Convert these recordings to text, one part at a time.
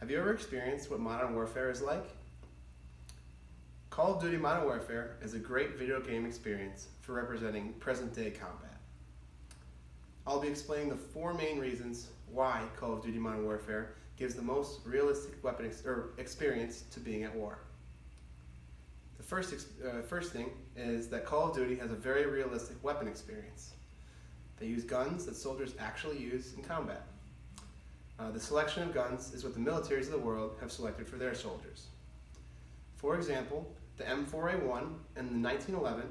Have you ever experienced what modern warfare is like? Call of Duty Modern Warfare is a great video game experience for representing present-day combat. I'll be explaining the 4 main reasons why Call of Duty Modern Warfare gives the most realistic weapon experience to being at war. The first thing is that Call of Duty has a very realistic weapon experience. They use guns that soldiers actually use in combat. The selection of guns is what the militaries of the world have selected for their soldiers. For example, the M4A1 and the 1911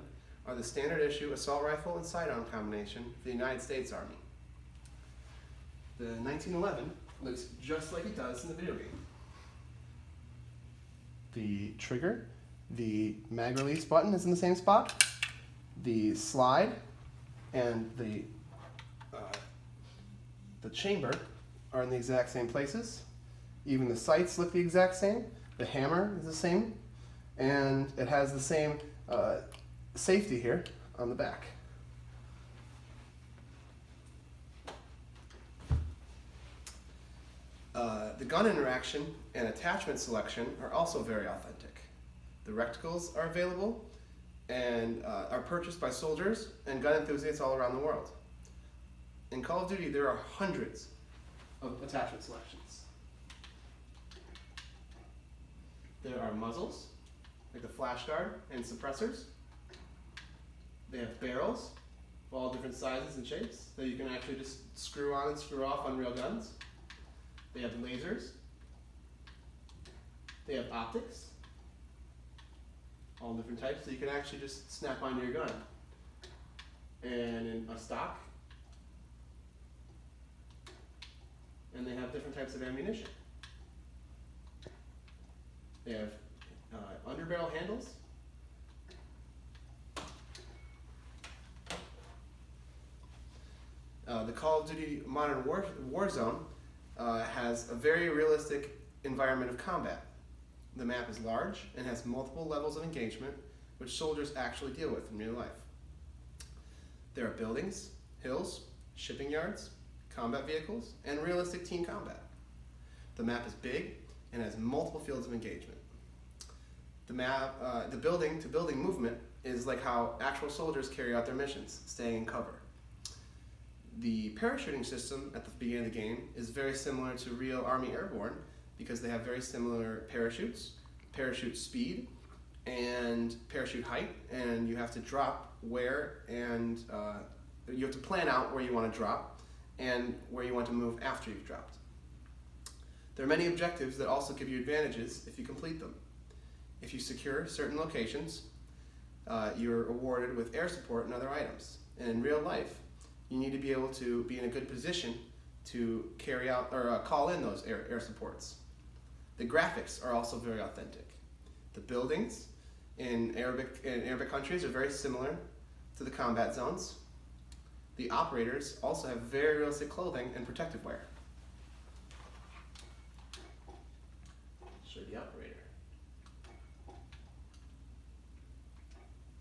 are the standard issue assault rifle and sidearm combination for the United States Army. The 1911 looks just like it does in the video game. The trigger, the mag release button is in the same spot. The slide and the chamber are in the exact same places. Even the sights look the exact same. The hammer is the same. And it has the same safety here on the back. The gun interaction and attachment selection are also very authentic. The reticles are available and are purchased by soldiers and gun enthusiasts all around the world. In Call of Duty, there are hundreds of attachment selections. There are muzzles, like the flash guard and suppressors. They have barrels of all different sizes and shapes that you can actually just screw on and screw off on real guns. They have lasers. They have optics, all different types that you can actually just snap onto your gun. And in a stock, and they have different types of ammunition. They have underbarrel handles. The Call of Duty Modern Warzone has a very realistic environment of combat. The map is large and has multiple levels of engagement, which soldiers actually deal with in real life. There are buildings, hills, shipping yards, combat vehicles, and realistic team combat. The map is big and has multiple fields of engagement. The building-to-building movement is like how actual soldiers carry out their missions, staying in cover. The parachuting system at the beginning of the game is very similar to real Army Airborne because they have very similar parachutes, parachute speed, and parachute height, and you have to drop where and you have to plan out where you want to drop and where you want to move after you've dropped. There are many objectives that also give you advantages if you complete them. If you secure certain locations, you're awarded with air support and other items. And in real life, you need to be able to be in a good position to carry out or call in those air supports. The graphics are also very authentic. The buildings in Arabic countries are very similar to the combat zones. The operators also have very realistic clothing and protective wear. Show the operator.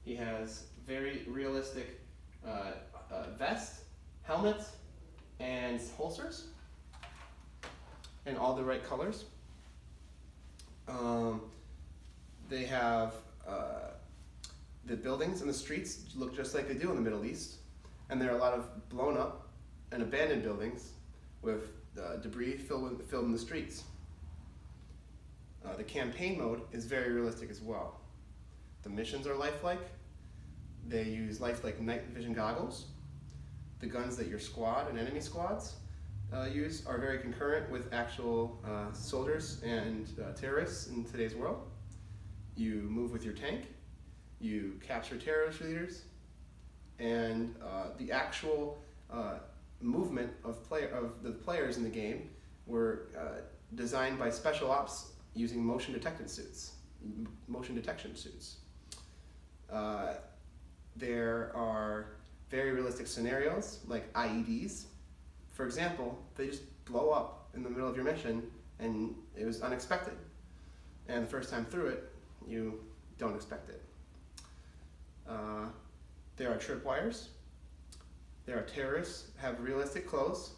He has very realistic vest, helmets, and holsters, and all the right colors. They have the buildings and the streets look just like they do in the Middle East, and there are a lot of blown up and abandoned buildings with debris filled in the streets. The campaign mode is very realistic as well. The missions are lifelike. They use lifelike night vision goggles. The guns that your squad and enemy squads use are very concurrent with actual soldiers and terrorists in today's world. You move with your tank, you capture terrorist leaders, and the actual movement of the players in the game were designed by special ops using motion detection suits. There are very realistic scenarios like IEDs. For example, they just blow up in the middle of your mission and it was unexpected. And the first time through it, you don't expect it. There are tripwires. There are terrorists have realistic clothes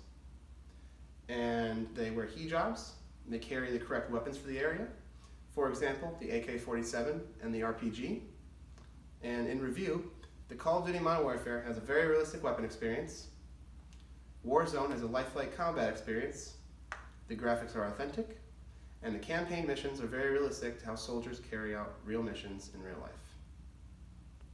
and they wear hijabs They carry the correct weapons for the area. For example, the AK-47 and the RPG. And in review, the Call of Duty Modern Warfare has a very realistic weapon experience. Warzone has a lifelike combat experience. The graphics are authentic. And the campaign missions are very realistic to how soldiers carry out real missions in real life.